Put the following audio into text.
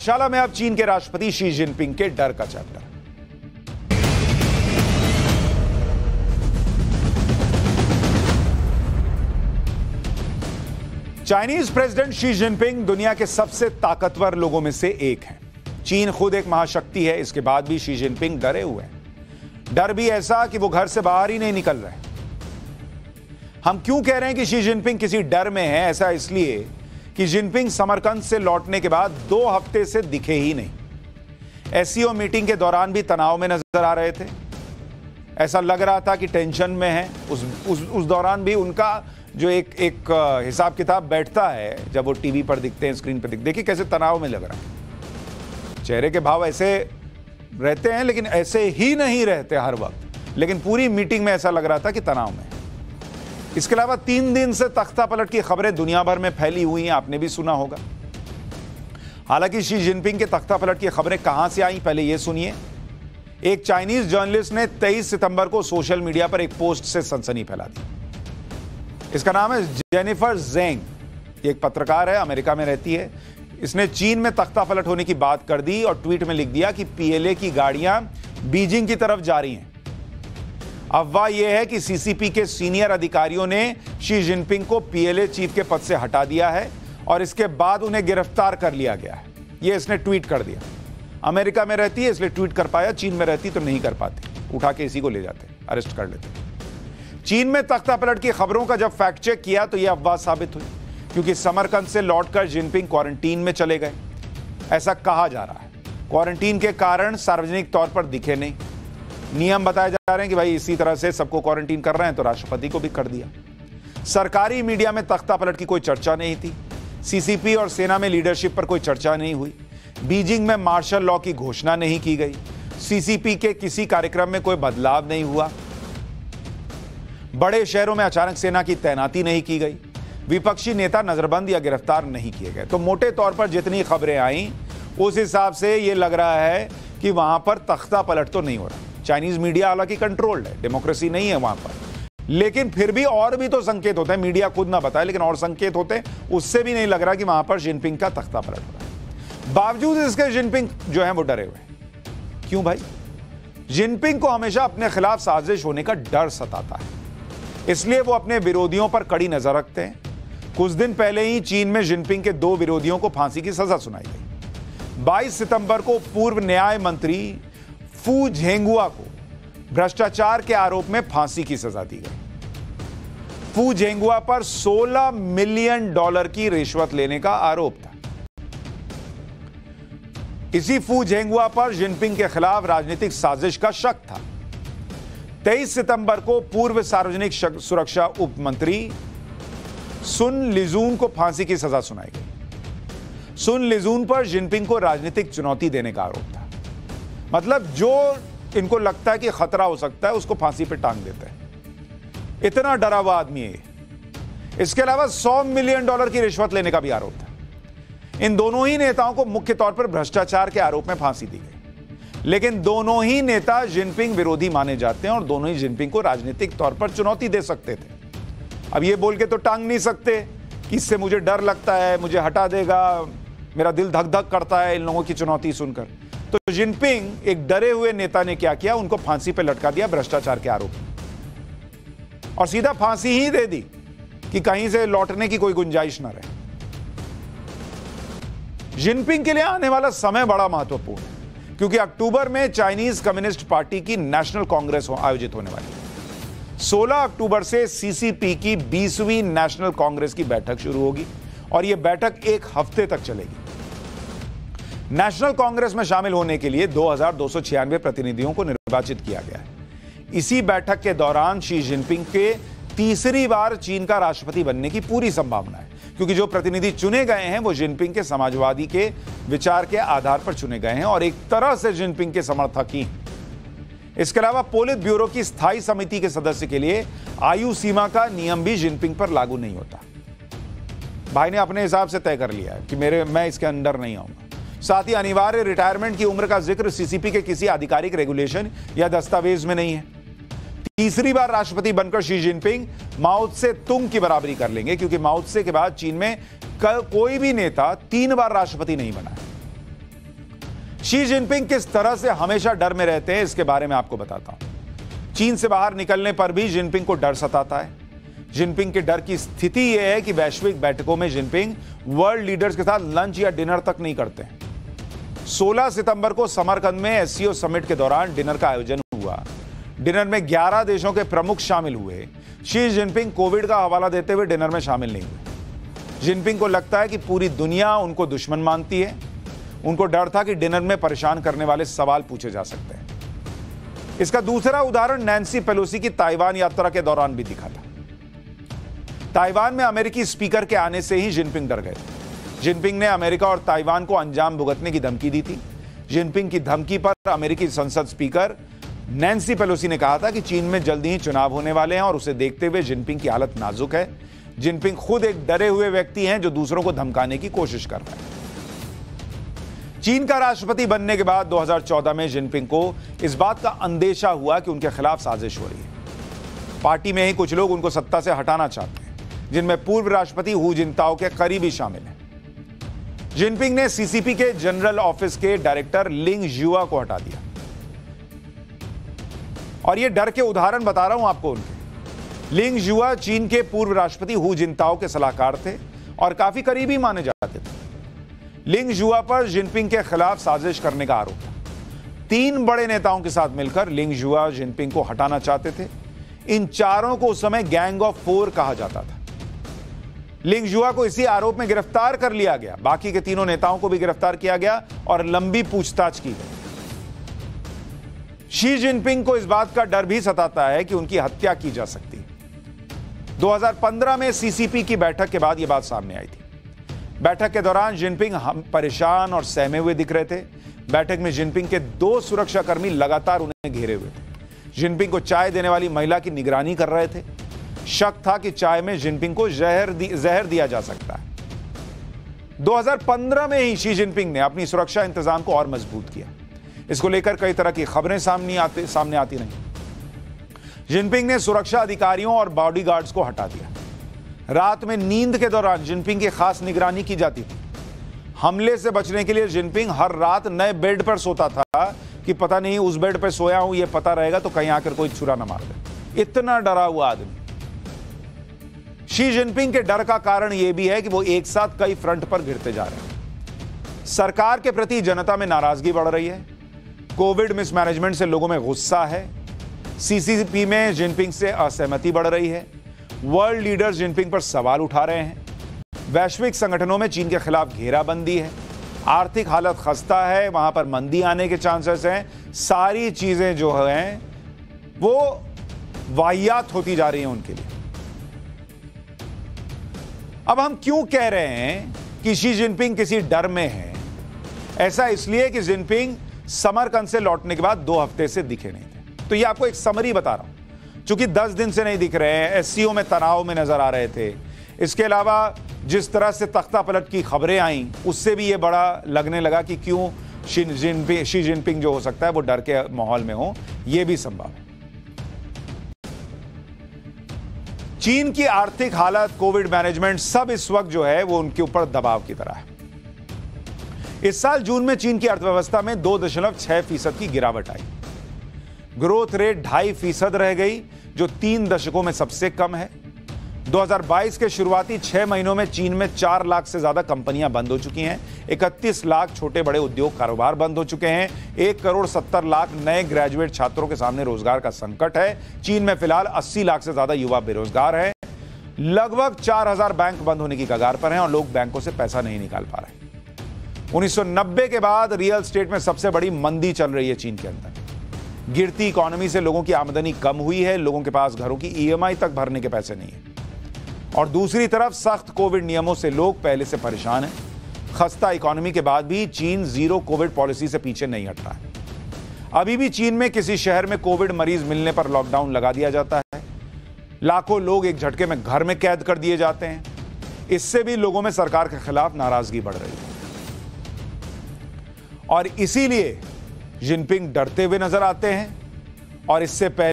पाठशाला में अब चीन के राष्ट्रपति शी जिनपिंग के डर का chapter. Chinese president Xi Jinping दुनिया के सबसे ताकतवर लोगों में से एक हैं। चीन खुद एक महाशक्ति है, इसके बाद भी शी जिनपिंग डरे हुए हैं। डर भी ऐसा कि वो घर से बाहर ही नहीं निकल रहे। हम क्यों कह रहे हैं कि शी जिनपिंग किसी डर में है? ऐसा इसलिए कि जिनपिंग समरकंद से लौटने के बाद 2 हफ्ते से दिखे ही नहीं। एससीओ मीटिंग के दौरान भी तनाव में नजर आ रहे थे। ऐसा लग रहा था कि टेंशन में है। उस दौरान भी उनका जो एक हिसाब किताब बैठता है जब वो टीवी पर दिखते हैं, स्क्रीन पर देखिए कैसे तनाव में लग रहा है। चेहरे के भाव ऐसे रहते हैं, लेकिन ऐसे ही नहीं रहते हर वक्त। लेकिन पूरी मीटिंग में ऐसा लग रहा था कि तनाव में। इसके अलावा 3 दिन से तख्ता पलट की खबरें दुनिया भर में फैली हुई हैं, आपने भी सुना होगा। हालांकि शी जिनपिंग के तख्ता पलट की खबरें कहां से आई, पहले यह सुनिए। एक चाइनीज जर्नलिस्ट ने 23 सितंबर को सोशल मीडिया पर एक पोस्ट से सनसनी फैला दी। इसका नाम है जेनिफर जेंग। ये एक पत्रकार है, अमेरिका में रहती है। इसने चीन में तख्ता पलट होने की बात कर दी और ट्वीट में लिख दिया कि पीएलए की गाड़ियां बीजिंग की तरफ जा रही हैं। अफवाह यह है कि सीसीपी के सीनियर अधिकारियों ने शी जिनपिंग को पीएलए चीफ के पद से हटा दिया है और इसके बाद उन्हें गिरफ्तार कर लिया गया है। यह इसने ट्वीट कर दिया। अमेरिका में रहती है इसलिए ट्वीट कर पाया, चीन में रहती तो नहीं कर पाती, उठा के इसी को ले जाते, अरेस्ट कर लेते। चीन में तख्ता पलट की खबरों का जब फैक्ट चेक किया तो यह अफवाह साबित हुई, क्योंकि समरकंद से लौटकर जिनपिंग क्वारंटीन में चले गए। ऐसा कहा जा रहा है क्वारंटीन के कारण सार्वजनिक तौर पर दिखे नहीं। नियम बताए जा रहे हैं कि भाई इसी तरह से सबको क्वारंटीन कर रहे हैं तो राष्ट्रपति को भी कर दिया। सरकारी मीडिया में तख्ता पलट की कोई चर्चा नहीं थी। सीसीपी और सेना में लीडरशिप पर कोई चर्चा नहीं हुई। बीजिंग में मार्शल लॉ की घोषणा नहीं की गई। सीसीपी के किसी कार्यक्रम में कोई बदलाव नहीं हुआ। बड़े शहरों में अचानक सेना की तैनाती नहीं की गई। विपक्षी नेता नजरबंद या गिरफ्तार नहीं किए गए। तो मोटे तौर पर जितनी खबरें आई उस हिसाब से यह लग रहा है कि वहां पर तख्ता पलट तो नहीं हो रहा। चाइनीज मीडिया हालांकि कंट्रोल्ड है, डेमोक्रेसी नहीं है वहां पर, लेकिन फिर भी और भी तो संकेत होते हैं। मीडिया खुद ना बताए लेकिन और संकेत होते हैं, उससे भी नहीं लग रहा कि वहां पर जिनपिंग का तख्ता पलट हो रहा है। बावजूद इसके जिनपिंग जो है वो डरे हुए हैं। क्यों भाई? जिनपिंग को हमेशा अपने खिलाफ साजिश होने का डर सताता है, इसलिए वो अपने विरोधियों पर कड़ी नजर रखते हैं। कुछ दिन पहले ही चीन में जिनपिंग के 2 विरोधियों को फांसी की सजा सुनाई गई। 22 सितंबर को पूर्व न्याय मंत्री फू झेंगुआ को भ्रष्टाचार के आरोप में फांसी की सजा दी गई। फू झेंगुआ पर $16 मिलियन की रिश्वत लेने का आरोप था। इसी फू झेंगुआ पर जिनपिंग के खिलाफ राजनीतिक साजिश का शक था। 23 सितंबर को पूर्व सार्वजनिक सुरक्षा उप मंत्री सुन लिजून को फांसी की सजा सुनाई गई। सुन लिजून पर जिनपिंग को राजनीतिक चुनौती देने का आरोप था। मतलब जो इनको लगता है कि खतरा हो सकता है उसको फांसी पे टांग देते हैं। इतना डरा हुआ आदमी है। इसके अलावा $100 मिलियन की रिश्वत लेने का भी आरोप था। इन दोनों ही नेताओं को मुख्य तौर पर भ्रष्टाचार के आरोप में फांसी दी गई, लेकिन दोनों ही नेता जिनपिंग विरोधी माने जाते हैं और दोनों ही जिनपिंग को राजनीतिक तौर पर चुनौती दे सकते थे। अब ये बोल के तो टांग नहीं सकते कि इससे मुझे डर लगता है, मुझे हटा देगा, मेरा दिल धक धक करता है इन लोगों की चुनौती सुनकर। तो जिनपिंग एक डरे हुए नेता ने क्या किया, उनको फांसी पे लटका दिया भ्रष्टाचार के आरोप में, और सीधा फांसी ही दे दी कि कहीं से लौटने की कोई गुंजाइश ना रहे। जिनपिंग के लिए आने वाला समय बड़ा महत्वपूर्ण है, क्योंकि अक्टूबर में चाइनीज कम्युनिस्ट पार्टी की नेशनल कांग्रेस आयोजित होने वाली है। 16 अक्टूबर से सीसीपी की 20वीं नेशनल कांग्रेस की बैठक शुरू होगी और यह बैठक 1 हफ्ते तक चलेगी। नेशनल कांग्रेस में शामिल होने के लिए 2296 प्रतिनिधियों को निर्वाचित किया गया है। इसी बैठक के दौरान शी जिनपिंग के तीसरी बार चीन का राष्ट्रपति बनने की पूरी संभावना है, क्योंकि जो प्रतिनिधि चुने गए हैं वो जिनपिंग के समाजवादी के विचार के आधार पर चुने गए हैं और एक तरह से जिनपिंग के समर्थक ही हैं। इसके अलावा पोलित ब्यूरो की स्थायी समिति के सदस्य के लिए आयु सीमा का नियम भी जिनपिंग पर लागू नहीं होता। भाई ने अपने हिसाब से तय कर लिया है कि मैं इसके अंदर नहीं आऊंगा। साथ ही अनिवार्य रिटायरमेंट की उम्र का जिक्र सीसीपी के किसी आधिकारिक रेगुलेशन या दस्तावेज में नहीं है। तीसरी बार राष्ट्रपति बनकर शी जिनपिंग माओ त्से तुंग की बराबरी कर लेंगे, क्योंकि माओ त्से के बाद चीन में कोई भी नेता 3 बार राष्ट्रपति नहीं बना है। शी जिनपिंग किस तरह से हमेशा डर में रहते हैं इसके बारे में आपको बताता हूं। चीन से बाहर निकलने पर भी जिनपिंग को डर सताता है। जिनपिंग के डर की स्थिति यह है कि वैश्विक बैठकों में जिनपिंग वर्ल्ड लीडर्स के साथ लंच या डिनर तक नहीं करते हैं। 16 सितंबर को समरकंद में एससीओ समिट के दौरान डिनर का आयोजन हुआ। डिनर में 11 देशों के प्रमुख शामिल हुए। शी जिनपिंग कोविड का हवाला देते हुए डिनर में शामिल नहीं हुए। जिनपिंग को लगता है कि पूरी दुनिया उनको दुश्मन मानती है। उनको डर था कि डिनर में परेशान करने वाले सवाल पूछे जा सकते हैं। इसका दूसरा उदाहरण नैन्सी पेलोसी की ताइवान यात्रा के दौरान भी दिखा था। ताइवान में अमेरिकी स्पीकर के आने से ही जिनपिंग डर गए थे। जिनपिंग ने अमेरिका और ताइवान को अंजाम भुगतने की धमकी दी थी। जिनपिंग की धमकी पर अमेरिकी संसद स्पीकर नैन्सी पेलोसी ने कहा था कि चीन में जल्दी ही चुनाव होने वाले हैं और उसे देखते हुए जिनपिंग की हालत नाजुक है। जिनपिंग खुद एक डरे हुए व्यक्ति हैं जो दूसरों को धमकाने की कोशिश कर रहे हैं। चीन का राष्ट्रपति बनने के बाद 2014 में जिनपिंग को इस बात का अंदेशा हुआ कि उनके खिलाफ साजिश हो रही है। पार्टी में ही कुछ लोग उनको सत्ता से हटाना चाहते हैं, जिनमें पूर्व राष्ट्रपति हू जिनताओ के करीबी शामिल हैं। जिनपिंग ने सीसीपी के जनरल ऑफिस के डायरेक्टर लिंग जुआ को हटा दिया। और यह डर के उदाहरण बता रहा हूं आपको उनके। लिंग जुआ चीन के पूर्व राष्ट्रपति हू जिनताओ के सलाहकार थे और काफी करीबी माने जाते थे। लिंग जुआ पर जिनपिंग के खिलाफ साजिश करने का आरोप था। 3 बड़े नेताओं के साथ मिलकर लिंग जुआ जिनपिंग को हटाना चाहते थे। इन चारों को उस समय गैंग ऑफ 4 कहा जाता था। लिंग जुआ को इसी आरोप में गिरफ्तार कर लिया गया। बाकी के तीनों नेताओं को भी गिरफ्तार किया गया और लंबी पूछताछ की गई। शी जिनपिंग को इस बात का डर भी सताता है कि उनकी हत्या की जा सकती है। 2015 में सीसीपी की बैठक के बाद यह बात सामने आई थी। बैठक के दौरान जिनपिंग परेशान और सहमे हुए दिख रहे थे। बैठक में जिनपिंग के 2 सुरक्षाकर्मी लगातार उन्हें घेरे हुए थे। जिनपिंग को चाय देने वाली महिला की निगरानी कर रहे थे। शक था कि चाय में जिनपिंग को जहर दिया जा सकता है। 2015 में ही शी जिनपिंग ने अपनी सुरक्षा इंतजाम को और मजबूत किया। इसको लेकर कई तरह की खबरें सामने आती रहीं। जिनपिंग ने सुरक्षा अधिकारियों और बॉडीगार्ड्स को हटा दिया। रात में नींद के दौरान जिनपिंग की खास निगरानी की जाती थी। हमले से बचने के लिए जिनपिंग हर रात नए बेड पर सोता था कि पता नहीं उस बेड पर सोया हूं, यह पता रहेगा तो कहीं आकर कोई छुरा ना मार दे। इतना डरा हुआ आदमी। शी जिनपिंग के डर का कारण यह भी है कि वो एक साथ कई फ्रंट पर गिरते जा रहे हैं। सरकार के प्रति जनता में नाराजगी बढ़ रही है। कोविड मिसमैनेजमेंट से लोगों में गुस्सा है। सीसीपी में जिनपिंग से असहमति बढ़ रही है। वर्ल्ड लीडर्स जिनपिंग पर सवाल उठा रहे हैं। वैश्विक संगठनों में चीन के खिलाफ घेराबंदी है। आर्थिक हालत खस्ता है, वहां पर मंदी आने के चांसेस हैं। सारी चीजें जो हैं वो वाहियात होती जा रही हैं उनके लिए। अब हम क्यों कह रहे हैं कि शी जिनपिंग किसी डर में है? ऐसा इसलिए कि जिनपिंग समरकंद से लौटने के बाद 2 हफ्ते से दिखे नहीं थे। तो ये आपको एक समरी बता रहा हूं। चूंकि 10 दिन से नहीं दिख रहे हैं, एससीओ में तनाव में नजर आ रहे थे। इसके अलावा जिस तरह से तख्ता पलट की खबरें आई, उससे भी ये बड़ा लगने लगा कि क्यों शी जिनपिंग जो हो सकता है वो डर के माहौल में हो। यह भी संभव है। चीन की आर्थिक हालत, कोविड मैनेजमेंट, सब इस वक्त जो है वो उनके ऊपर दबाव की तरह है। इस साल जून में चीन की अर्थव्यवस्था में 2.6% की गिरावट आई। ग्रोथ रेट 2.5% रह गई, जो 3 दशकों में सबसे कम है। 2022 के शुरुआती 6 महीनों में चीन में 4 लाख से ज्यादा कंपनियां बंद हो चुकी हैं। 31 लाख छोटे बड़े उद्योग कारोबार बंद हो चुके हैं। 1,70,00,000 नए ग्रेजुएट छात्रों के सामने रोजगार का संकट है। चीन में फिलहाल 80 लाख से ज्यादा युवा बेरोजगार हैं। लगभग 4,000 बैंक बंद होने की कगार पर हैं और लोग बैंकों से पैसा नहीं निकाल पा रहे। 1990 के बाद रियल एस्टेट में सबसे बड़ी मंदी चल रही है चीन के अंदर। गिरती इकोनॉमी से लोगों की आमदनी कम हुई है। लोगों के पास घरों की ईएमआई तक भरने के पैसे नहीं है। और दूसरी तरफ सख्त कोविड नियमों से लोग पहले से परेशान हैं। खस्ता इकोनॉमी के बाद भी चीन जीरो कोविड पॉलिसी से पीछे नहीं हट रहा है। अभी भी चीन में किसी शहर में कोविड मरीज मिलने पर लॉकडाउन लगा दिया जाता है। लाखों लोग एक झटके में घर में कैद कर दिए जाते हैं। इससे भी लोगों में सरकार के खिलाफ नाराजगी बढ़ रही है और इसीलिए जिनपिंग डरते हुए नजर आते हैं। और इससे पहले